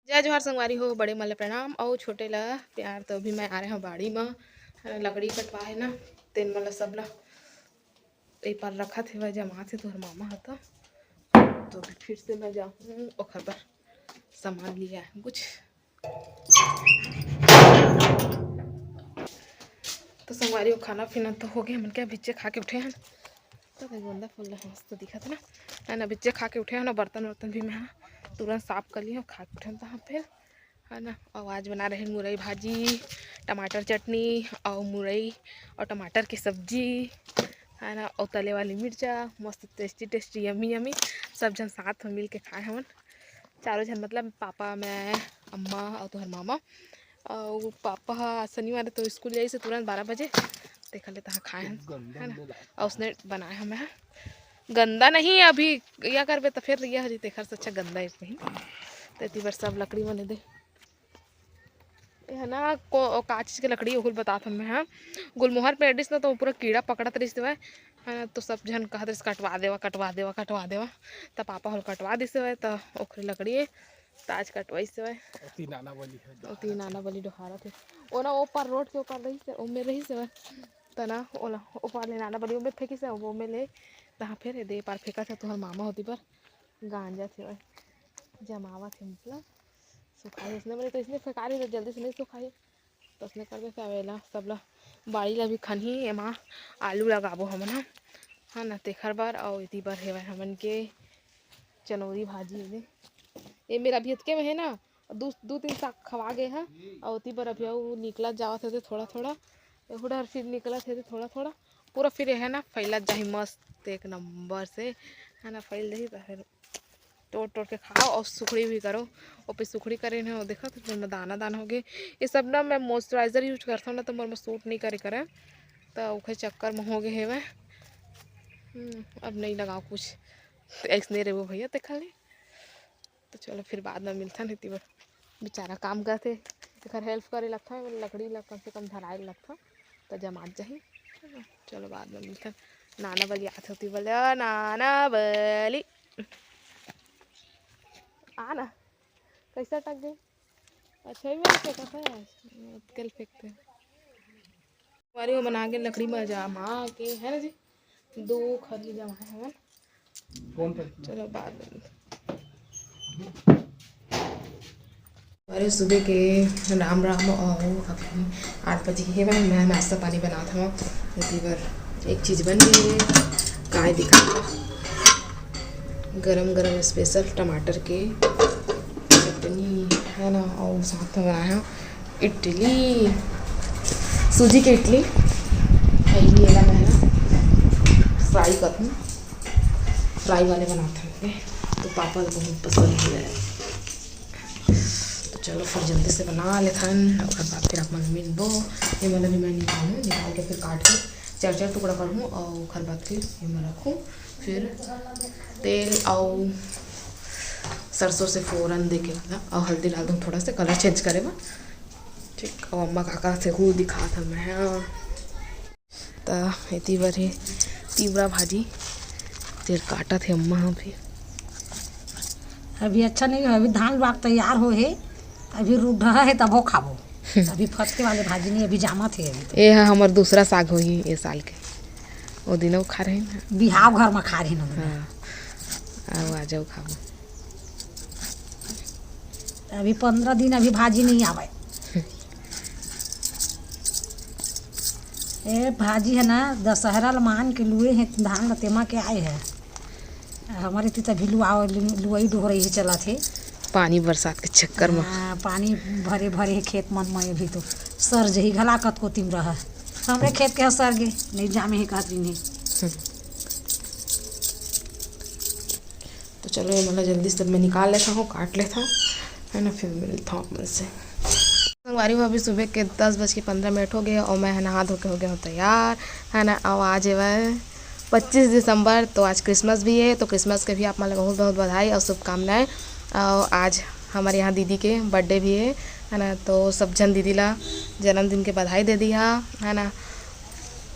जय जोहार संगवारी हो, बड़े मल्ले प्रणाम और छोटे ला प्यार। तो अभी मैं आ रहे हूँ बाड़ी में लकड़ी कटवा है ना, तेन मतलब सब ला एक बार रखा थे वह जमा थे तोहर मामा हता, तो फिर से मैं जाऊँ और पर सामान लिया है कुछ। तो संगवारी हो खाना पीना तो हो गया, मन क्या बिच्चे खा के उठे हैं। तो गोंदा फूल मस्त दिखा था ना, है ना। बिच्चे खा के उठे हैं ना, बर्तन वर्तन भी मैं तुरंत साफ कर लिया और खा के उठे तहाँ फिर, है ना। और आज बना रहे हैं मुरई भाजी, टमाटर चटनी और मुरई और टमाटर की सब्जी, है ना। और तले वाली मिर्चा, मस्त टेस्टी टेस्टी यमी यमी। सब जन साथ में मिल के खाए हमन, चारों जन मतलब पापा, मैं, अम्मा और तुहर मामा। और पापा शनिवार तो स्कूल जाई से तुरंत 12 बजे देखा ले तहाँ खाए हैं, है ना। और उसने बनाया हमें गंदा नहीं अभी या करबे तो फिर यह हरी तेखर से अच्छा गंदा है नहीं। तो इतनी बार सब लकड़ी बने दे है ना, को कांच के लकड़ी ओहुल बता मैं। हाँ, गुलमोहर पे एडिस ना तो पूरा कीड़ा पकड़त रही है ना। तो सब जन कहत रही कटवा देवा कटवा देवा कटवा देवा, तो पापा होल कटवा दिसे हुए। तो ओखरे लकड़ी ताज कटवाई से तीन आना बली डोहारा थे ओना ऊपर रोड के ऊपर रही से ओमे रही से तना ओला ऊपर ले नाना बली ओमे फेंकी से वो में ले तहाँ फिर दे पार फेंका था तुहर मामा होती पर गांजा थे वह जमावा थे मतलब सुखाई उसने बोले तो इसने फेंका रही तो जल्दी से नहीं सुखाई। तो उसने कर दे आवेला सब ला बाड़ी ला भी खनही एमा आलू लगाबो हमन, हाँ ना। तेखर बार और इती बार हेवा हमन के चनौरी भाजी है ये मेरा भी अतके में है ना। दो तीन साग खवा गए हैं और उती बार अभी निकला जावत थे थोड़ा थोड़ा उधर फिर निकला थे थोड़ा थोड़ा पूरा फिर है ना फैला जाही मस्त एक नंबर से, है ना। फैल रही तो फिर तोड़ तोड़ के खाओ और सुखड़ी भी करो। और फिर सुखड़ी करे ना देखो तो मैं दाना दाना हो गए। ये सब ना मैं मॉइस्चराइज़र यूज करता हूँ ना, तो मैं सूट नहीं करे तो उखे चक्कर में हो गए है वह। अब नहीं लगाओ कुछ ऐसने रहे वो भैया देखा ले। तो चलो फिर बाद में मिलता नहीं तीबर बेचारा काम करते एक हेल्प करे लगता है, लकड़ी लग कम से कम धराए लगता तो जमात जाही। चलो बाद में मिलता। नाना बली आते होती बोले नाना बली आना कैसा टक गई। अच्छा ही मैंने फेंका था कल फेंकते वारी में बना के लकड़ी में जमा के, है ना जी। दो खरली जमा है हमारे कौन। चलो बाद में अरे सुबह के राम राम। और अभी 8 बजे है भाई, मैं नाश्ता पानी बना था बार एक चीज़ बन गई है काय दिखा गरम गरम स्पेशल टमाटर के चटनी, है ना। और साथ में बनाया इडली, सूजी की इडली ये मैं ना फ्राई करूँ, फ्राई वाले बनाते हैं तो पापा को बहुत पसंद है। तो चलो फिर जल्दी से बना लेते हैं और बाद फिर आप मम्मी दो ये मतलब भी मैं निकाल के फिर काट के चार चार टुकड़ा करूँ और खर बाद फिर ये मैं रखूँ। फिर तेल और सरसों से फ़ौरन दे के और हल्दी डाल दूँ थोड़ा सा कलर चेंज करेगा, ठीक। और अम्मा काका से हूँ दिखा था मैं तो इतनी बार है तीवरा भाजी तेल काटा थे अम्मा। फिर अभी अच्छा नहीं है, अभी धान बाग तैयार हो है, अभी रूढ़ा है तब हो खाबो। अभी फसके वाले भाजी नहीं अभी जामा थे अभी तो। ये है हमार दूसरा साग हो ही ये साल के वो दिन खा रहे हैं बिहाव घर में खा रहे हैं। हाँ आ जाओ खाओ। अभी 15 दिन अभी भाजी नहीं आवे। ये भाजी है ना दशहरा मान के लुए हैं धान लतेमा के आए हैं हमारे तभी लुआई डो रही है चला थे पानी बरसात के चक्कर में पानी भरे भरे खेत मन में अभी तो सर जही घला कत को तिम रहा हमरे खेत के सर गे नहीं जामे है कहती नहीं। तो चलो ये मतलब जल्दी से मैं निकाल लेता हूँ काट लेता हूँ, है ना। फिर मिलता हूँ अपने से संगवारी हुआ। अभी सुबह के 10:15 हो गए और मैं नहा धो के हो गया हूँ तैयार, है ना। और आज है 25 दिसंबर, तो आज क्रिसमस भी है, तो क्रिसमस के भी आप मतलब बहुत बहुत बधाई और शुभकामनाएं। और आज हमारे यहाँ दीदी के बर्थडे भी है ना। तो सब जन दीदी ला जन्मदिन के बधाई दे दिया, है ना।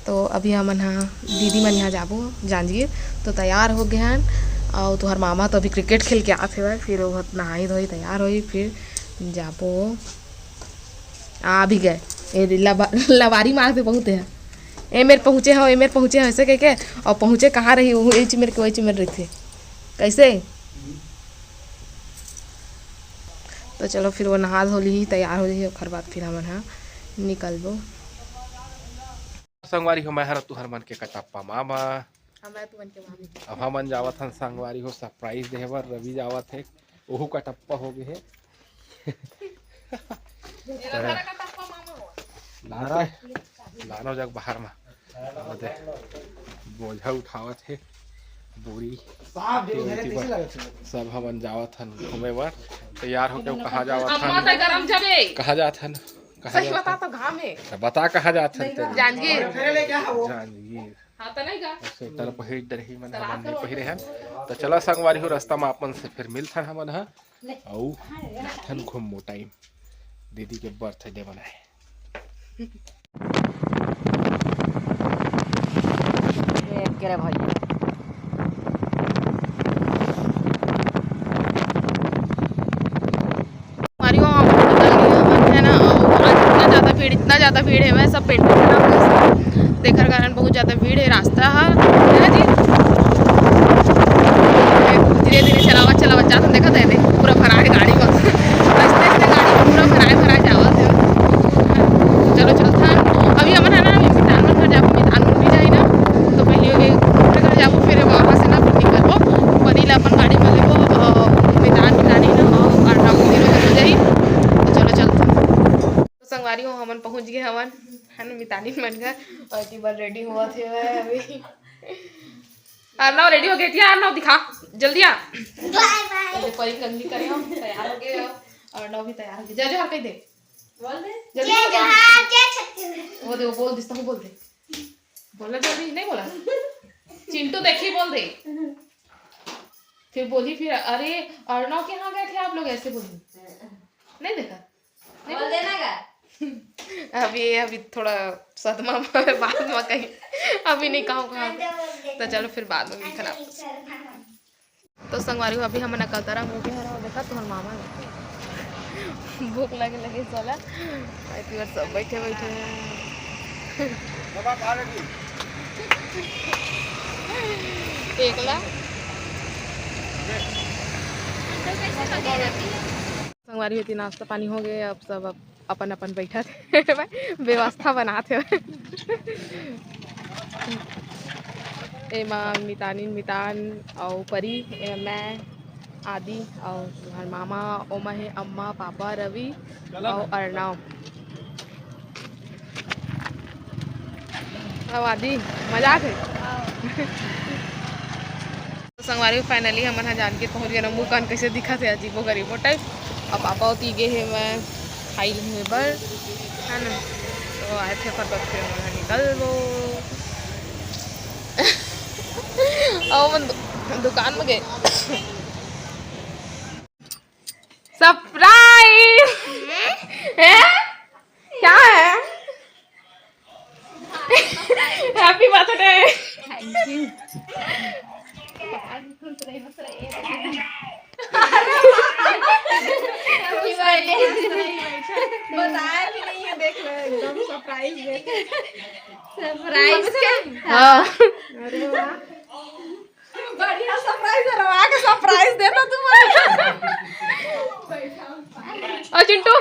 तो अभी हमन हाँ दीदी मन यहाँ जाबो जांजगीर तो तैयार हो गए हैं। और तुहर मामा तो अभी क्रिकेट खेल के आते हुए फिर वो नहाई धोई तैयार हुई फिर जाबो आ भी गए ए लवारी मार से बहुत है ए मेरे पहुँचे हो ऐसे कह के और पहुँचे कहाँ रही वही चिमर के वही चिमर रही थे कैसे। तो चलो फिर वो नहा धो ली तैयार हो रही ओखर बाद फिर हमन हाँ निकलबो। संगवारी हो मैं हर तुहर मन के कटप्पा मामा तू मन के मामी अब हमन जावत हन संगवारी हो सरप्राइज देहे बर रवि जावत है ओहू कटप्पा हो गए है लानो जग बाहर में बोझा उठावत है बोरी सब हमन जावत हन घूमे बर तैयार होके कहाँ जावत हन कहाँ जात हन सही बता तो घाम है बता कहाँ जात हन जांजगीर जांजगीर स्वेटर पहिर डरही मन हमन नहीं पहिरे हन। तो चला संगवारी हो रास्ता में अपन से फिर मिलथन हमन ह औ थन घूमो टाइम दीदी के बर्थडे मनाए। करे भाई इतना ज़्यादा भीड़ है वह सब पेंटिंग बना देकर कारण बहुत ज़्यादा भीड़ है रास्ता है ना जी धीरे धीरे चलावा जाता देखा था पूरा भरा है गाड़ी में रास्ते से गाड़ी पूरा भरा जावा थे। चलो चलता है अभी हमारा ना मितान घर जाबो मितान भी जाए ना तो पहले घर जाबो फिर वहाँ से ना फिर निकलबो बनी ला अपन गाड़ी में लेबो मितान मितानी ना और ना मंदिर हो जाई। तो चलो चलते संगवारी हो हमन पहुंच गए हमन है ना मितानी मन का और की बार रेडी हुआ थे अभी अर्नव रेडी हो गए थे अर्नव दिखा जल्दी आ बाय बाय परी कंगी करे हम तैयार हो गए अर्नव भी तैयार हो गए जय जोहर कह दे बोल दे जल्दी जय जोहर जय छत्तीसगढ़ वो दे बोल दिस तो बोल दे बोलना जल्दी नहीं बोला चिंटू देखी बोल दे फिर बोली फिर अरे अर्नव के यहाँ गए थे आप लोग ऐसे बोली नहीं देखा बोल देना का अभी थोड़ा सदमा में बाद में कहीं अभी नहीं कहूँ तो चलो फिर बाद में भी खराब। तो संगवारी अभी हम नकलतरा हो गया देखा तुम्हारे मामा भूख लगे सोला सब बैठे एकला संगवारी होती नाश्ता पानी हो गए अब सब अपन अपन बैठा थे व्यवस्था बनाते मितान और परी मैं आदि और तुम्हारे मामा ओमा है अम्मा पापा रवि और अर्नव और आदि मजाक है। संगवारी फाइनली हमन जान के पहुँच गए मुँह कान कैसे दिखा थे अजीबो गरीबो टाइप और पापा होती गए है मैं खाई लेंगे बर है ना तो आए थे पर फिर हमारा निकल वो और दुकान में गए सरप्राइज है क्या है हैप्पी बर्थडे थैंक यू बताया भी नहीं है देख लो एकदम सरप्राइज हाँ अरे वाह बढ़िया सरप्राइज है रवा के सरप्राइज देना तुम और चिंटू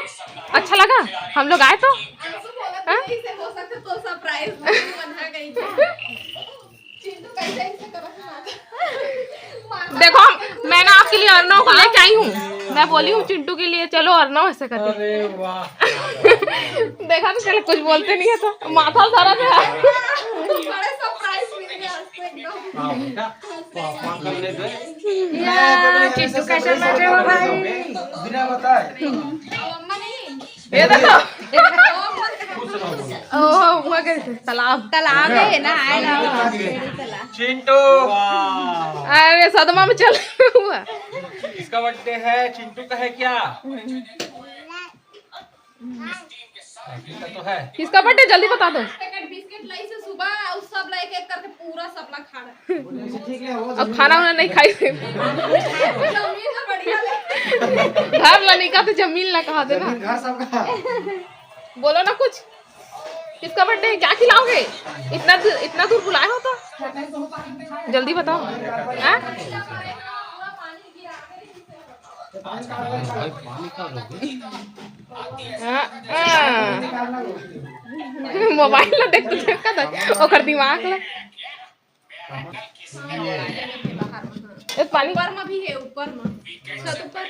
अच्छा लगा हम लोग आए तो हो सकता तो सरप्राइज बना गई चिंटू कैसे देखो मैं ना आपके लिए अर्नव को लेके आई हूँ मैं बोली हूँ चिंटू के लिए चलो अर्नव ऐसे करके अरे वाह देखा तो चलो कुछ बोलते नहीं है तो माथा सारा बड़े सरप्राइज मिल गया चिंटू कैसे बैठे हो भाई बिना बताए ये देखो ओह तालाब है ना चिंटू अरे सदमा में चल हुआ इसका बर्थडे है चिंटू का है क्या तो है किसका बर्थडे जल्दी बता दो बिस्किट लाई से सुबह उस सब लाई एक करके पूरा सबला खा रहा अब खाना वाना नहीं खाई बढ़िया घर ला नहीं कहा तो जमीन ला कहा देना। घर सबका बोलो ना कुछ, किसका बर्थडे है, क्या खिलाओगे? इतना दूर बुलाए हो तो जल्दी बताओ। हाँ? मोबाइल ला देख ओकर दिमाग ला पानी ऊपर में भी है, ऊपर में छत ऊपर